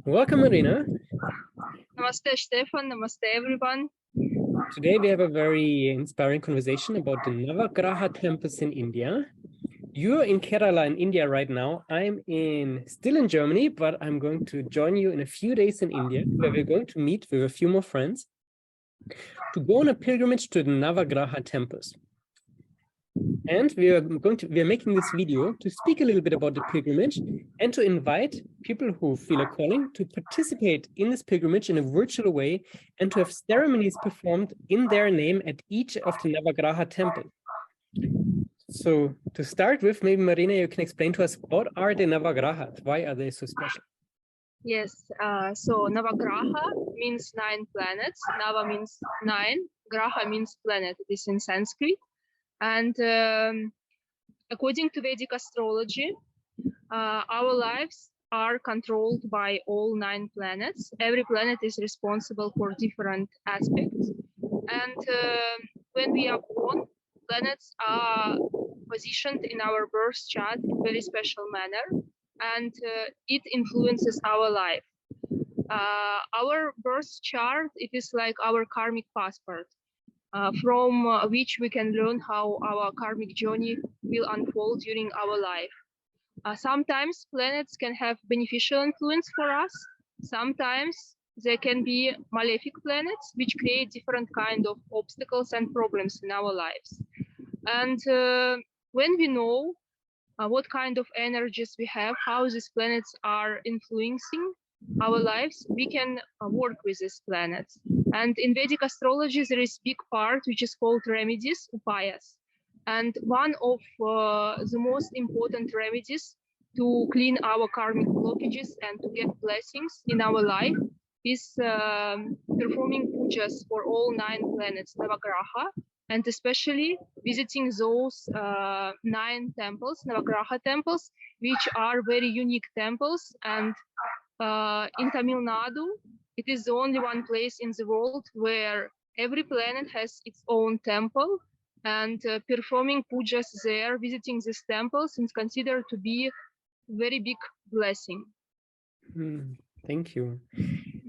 Welcome, Marina. Namaste, Stefan. Namaste, everyone. Today we have a very inspiring conversation about the Navagraha temples in India. You're in Kerala in India right now. I'm still in Germany, but I'm going to join you in a few days in India, where we're going to meet with a few more friends to go on a pilgrimage to the Navagraha temples. And we are making this video to speak a little bit about the pilgrimage and to invite people who feel a calling to participate in this pilgrimage in a virtual way and to have ceremonies performed in their name at each of the Navagraha temples. So to start with, maybe Marina, you can explain to us, what are the Navagrahas? Why are they so special? Yes, so Navagraha means 9 planets. Nava means 9. Graha means planet. It is in Sanskrit. And according to Vedic astrology, our lives are controlled by all 9 planets. Every planet is responsible for different aspects. And when we are born, planets are positioned in our birth chart in a very special manner, and it influences our life. Our birth chart, it is like our karmic passport, from which we can learn how our karmic journey will unfold during our life. Sometimes planets can have beneficial influence for us. Sometimes there can be malefic planets which create different kind of obstacles and problems in our lives. And when we know what kind of energies we have, how these planets are influencing our lives, we can work with these planets. And in Vedic astrology, there is a big part which is called remedies, upayas. And one of the most important remedies to clean our karmic blockages and to get blessings in our life is performing pujas for all 9 planets, Navagraha, and especially visiting those 9 temples, Navagraha temples, which are very unique temples. And in Tamil Nadu, it is the only one place in the world where every planet has its own temple, and performing pujas there, visiting these temples, is considered to be a very big blessing. Thank you.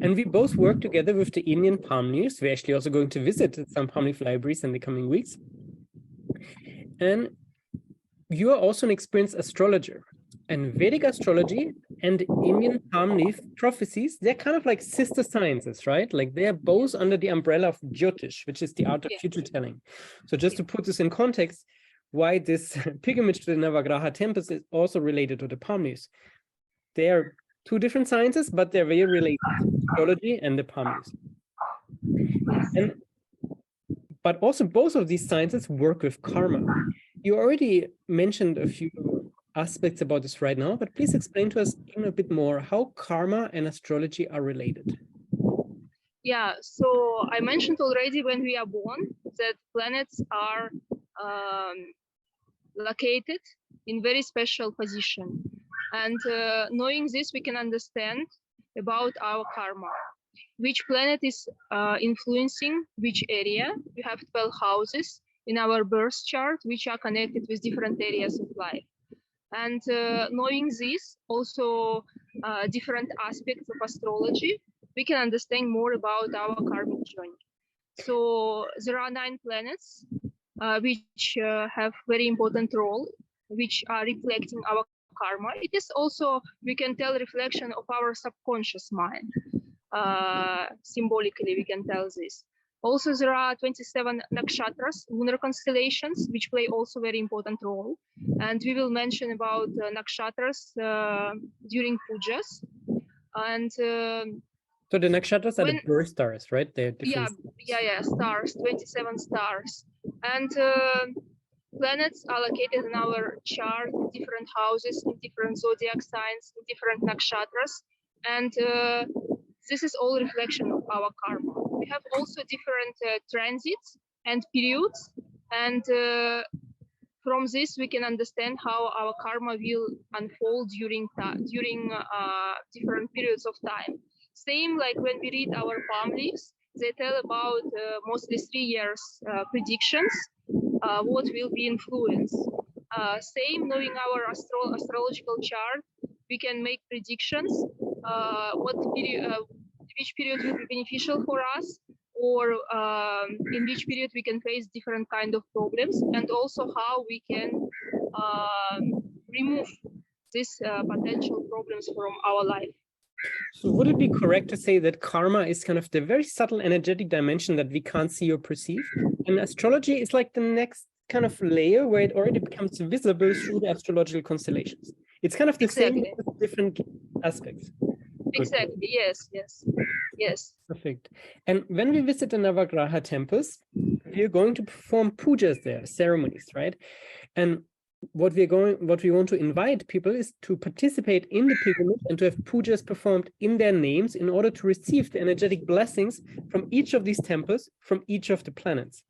And we both work together with the Indian palm leaves. We're actually also going to visit some palm leaf libraries in the coming weeks. And you are also an experienced astrologer. And Vedic astrology and Indian palm leaf prophecies, they're kind of like sister sciences, right? Like they're both under the umbrella of Jyotish, which is the art of future telling. So just to put this in context, why this pilgrimage to the Navagraha temples is also related to the palm leaves. They are 2 different sciences, but they're very related, astrology and the palm leaves. But also both of these sciences work with karma. You already mentioned a few aspects about this right now, but please explain to us even a bit more how karma and astrology are related. Yeah, so I mentioned already when we are born that planets are located in very special position. And knowing this, we can understand about our karma. Which planet is influencing which area. We have 12 houses in our birth chart, which are connected with different areas of life. And knowing this, also different aspects of astrology, we can understand more about our karmic journey. So there are 9 planets which have very important role, which are reflecting our karma. It is also, we can tell, reflection of our subconscious mind. Symbolically, we can tell this. Also, there are 27 nakshatras, lunar constellations, which play also very important role. And we will mention about nakshatras during pujas. And so the nakshatras are the birth stars, right? They're different. Yeah, stars, 27 stars. And planets are located in our chart in different houses, in different zodiac signs, in different nakshatras. And this is all reflection of our karma. We have also different transits and periods, and from this we can understand how our karma will unfold during different periods of time. Same like when we read our palm leaves, they tell about mostly 3 years predictions, what will be influenced. Same, knowing our astrological chart, we can make predictions what period, which period will be beneficial for us, or in which period we can face different kind of problems, and also how we can remove these potential problems from our life. So would it be correct to say that karma is kind of the very subtle energetic dimension that we can't see or perceive? And astrology is like the next kind of layer where it already becomes visible through the astrological constellations. It's kind of the same with different aspects. Exactly. Yes. Yes. Yes. Perfect. And when we visit the Navagraha temples, we are going to perform pujas there, ceremonies, right? And what we want to invite people is to participate in the pilgrimage and to have pujas performed in their names in order to receive the energetic blessings from each of these temples, from each of the planets.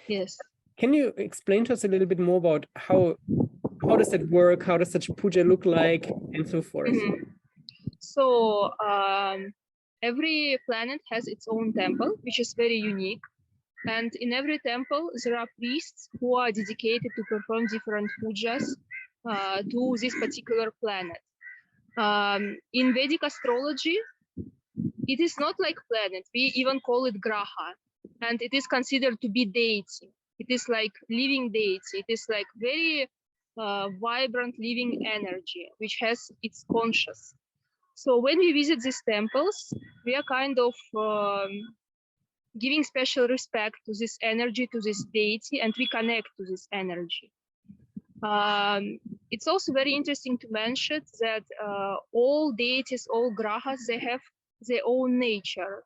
Yes. Can you explain to us a little bit more about how does that work? How does such puja look like, and so forth? So every planet has its own temple, which is very unique. And in every temple, there are priests who are dedicated to perform different pujas to this particular planet. In Vedic astrology, it is not like planet. We even call it graha, and it is considered to be deity. It is like living deity. It is like very vibrant living energy, which has its conscious. So when we visit these temples, we are kind of giving special respect to this energy, to this deity, and we connect to this energy. It's also very interesting to mention that all deities, all grahas, they have their own nature,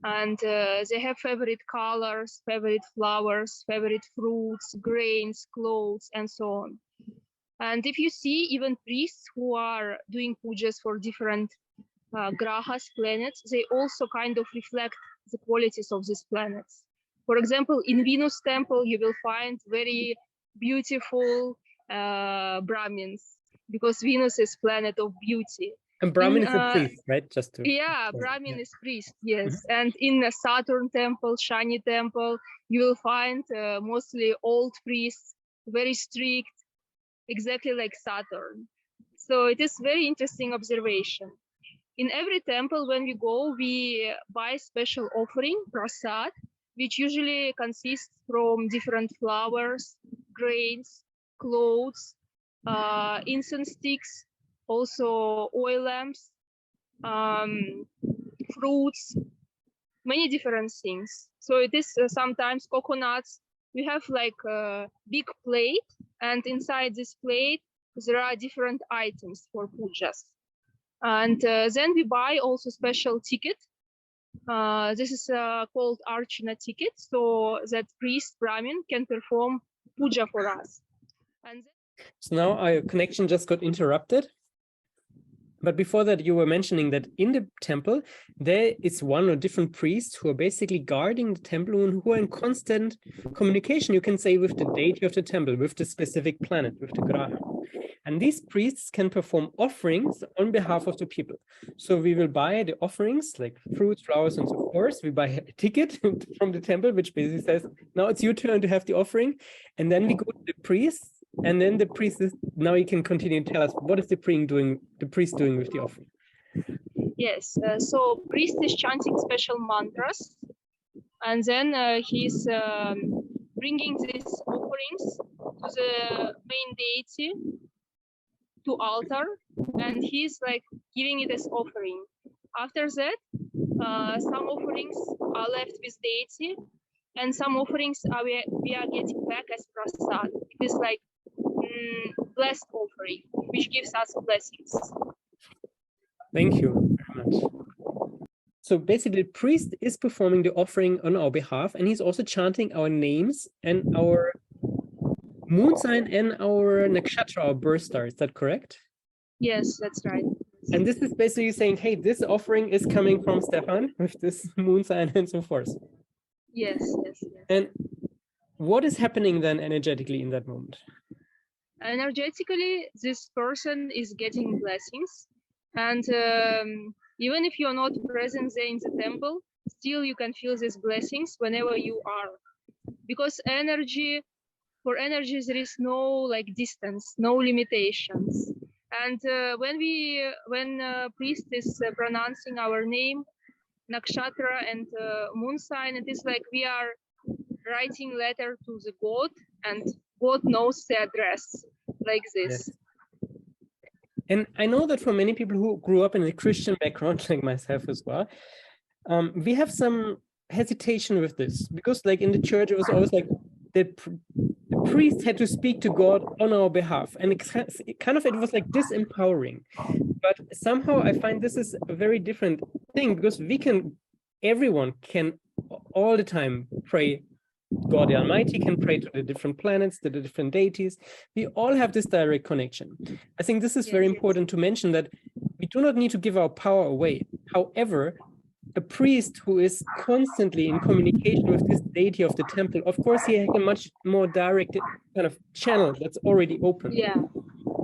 and they have favorite colors, favorite flowers, favorite fruits, grains, clothes, and so on. And if you see even priests who are doing pujas for different grahas, planets, they also kind of reflect the qualities of these planets. For example, in Venus temple, you will find very beautiful Brahmins, because Venus is planet of beauty. And Brahmin is a priest, right? Just to Brahmin is priest, yes. And in the Saturn temple, Shani temple, you will find mostly old priests, very strict, exactly like Saturn. So it is very interesting observation. In every temple, when we go, we buy special offering, prasad, which usually consists from different flowers, grains, clothes, incense sticks, also oil lamps, fruits, many different things. So it is sometimes coconuts. We have like a big plate, and inside this plate, there are different items for pujas. And then we buy also special ticket. This is called Archana ticket, so that priest Brahmin can perform puja for us. And so now our connection just got interrupted. But before that, you were mentioning that in the temple, there is one or different priests who are basically guarding the temple and who are in constant communication, you can say, with the deity of the temple, with the specific planet, with the graha. And these priests can perform offerings on behalf of the people. So we will buy the offerings like fruits, flowers, and so forth. We buy a ticket from the temple, which basically says, now it's your turn to have the offering. And then we go to the priests. And then the priest is, now you can continue to tell us, what is the priest doing with the offering? Yes, so priest is chanting special mantras, and then he's bringing these offerings to the main deity, to altar, and he's like giving it as offering. After that, some offerings are left with deity, and some offerings we are getting back as prasad. It is like blessed offering, which gives us blessings. Thank you very much. So basically, the priest is performing the offering on our behalf, and he's also chanting our names and our moon sign and our nakshatra, our birth star. Is that correct? Yes, that's right. And this is basically saying, hey, this offering is coming from Stefan with this moon sign and so forth. Yes, yes, yes. And what is happening then energetically in that moment? Energetically, this person is getting blessings. And even if you're not present there in the temple, still you can feel these blessings whenever you are. Because for energy, there is no like distance, no limitations. And when priest is pronouncing our name, nakshatra and moon sign, it is like we are writing letter to the God, and God knows the address, like Yes. this. And I know that for many people who grew up in a Christian background, like myself as well, we have some hesitation with this, because like in the church, it was always like the priest had to speak to God on our behalf, and it was like disempowering. But somehow I find this is a very different thing, because everyone can all the time pray. God the Almighty can pray to the different planets, to the different deities. We all have this direct connection. I think this is very important to mention, that we do not need to give our power away. However, a priest who is constantly in communication with this deity of the temple, of course, he has a much more direct kind of channel that's already open. Yeah.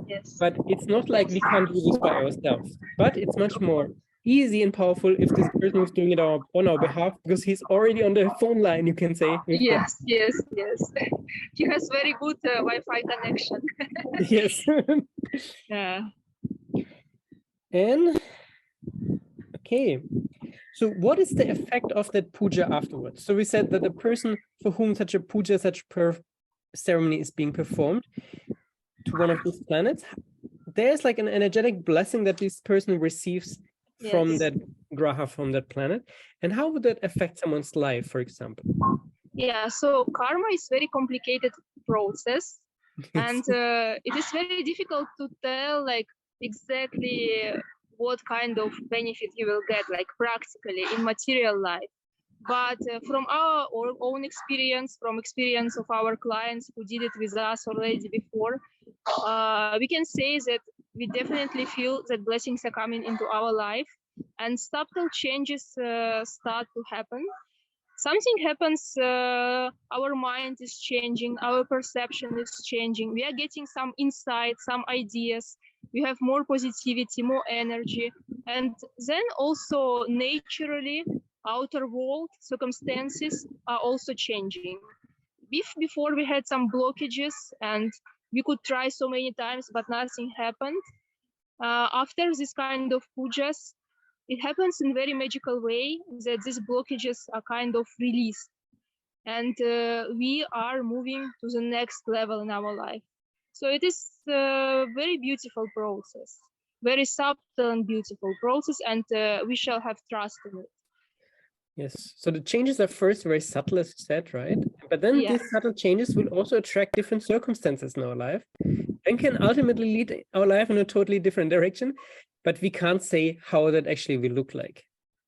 Yes. But it's not like we can't do this by ourselves. But it's much more easy and powerful if this person is doing it on our behalf, because he's already on the phone line, you can say. Yes. He has very good Wi-Fi connection. Yes. Yeah. And okay, so what is the effect of that puja afterwards? So we said that the person for whom such a puja, such ceremony is being performed to one of these planets, there's like an energetic blessing that this person receives from that graha, from that planet. And how would that affect someone's life, for example? Yeah, so karma is very complicated process, and it is very difficult to tell like exactly what kind of benefit you will get, like practically in material life. But from our own experience, from experience of our clients who did it with us already before, we can say that we definitely feel that blessings are coming into our life, and subtle changes start to happen. Something happens, our mind is changing, our perception is changing, we are getting some insights, some ideas, we have more positivity, more energy, and then also naturally outer world circumstances are also changing. Before we had some blockages and we could try so many times but nothing happened. After this kind of pujas, it happens in very magical way that these blockages are kind of released, and we are moving to the next level in our life. So it is a very beautiful process, very subtle and beautiful process, and we shall have trust in it. Yes, so the changes are first very subtle, as you said, right? But then these subtle changes will also attract different circumstances in our life and can ultimately lead our life in a totally different direction. But we can't say how that actually will look like.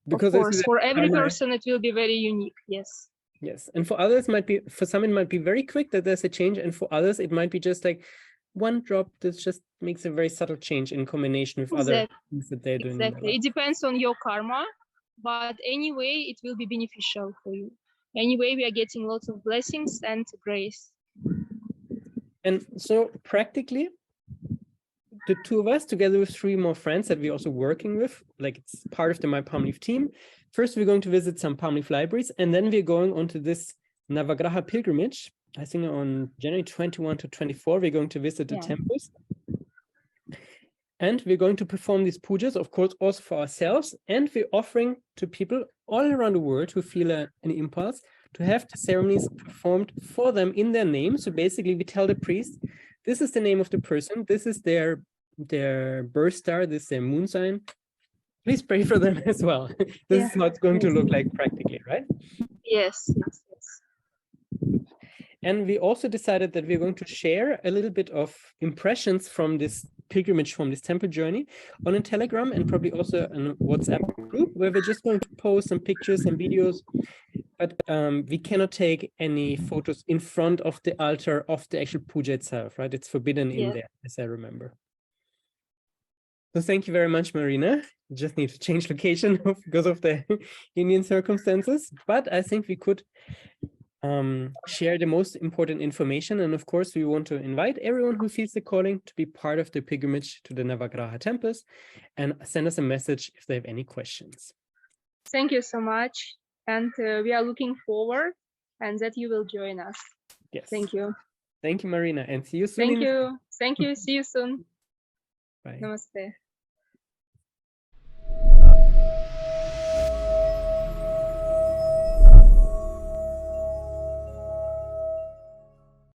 Because of course, for every person, it will be very unique, yes. Yes, and for others, for some, it might be very quick that there's a change, and for others, it might be just like one drop that just makes a very subtle change in combination with other things that they're doing. Exactly, it depends on your karma, but anyway, it will be beneficial for you. Anyway, we are getting lots of blessings and grace. And so practically, the two of us, together with 3 more friends that we're also working with, like it's part of the Mypalmleaf team. First, we're going to visit some palm leaf libraries, and then we're going onto this Navagraha pilgrimage. I think on January 21 to 24, we're going to visit the temples. And we're going to perform these pujas, of course, also for ourselves. And we're offering to people all around the world who feel an impulse to have the ceremonies performed for them in their name. So basically, we tell the priest, this is the name of the person, this is their birth star, this is their moon sign. Please pray for them as well. This is how it's going to look like practically, right? Yes. And we also decided that we're going to share a little bit of impressions from this pilgrimage, from this temple journey on a Telegram, and probably also a WhatsApp group where we're just going to post some pictures and videos. But we cannot take any photos in front of the altar of the actual puja itself, right? It's forbidden in there, as I remember. So thank you very much, Marina. You just need to change location because of the Indian circumstances. But I think we could share the most important information. And of course, we want to invite everyone who feels the calling to be part of the pilgrimage to the Navagraha temples and send us a message if they have any questions. Thank you so much. And we are looking forward and that you will join us. Yes. Thank you. Thank you, Marina. And see you soon. Thank you. See you soon. Bye. Namaste.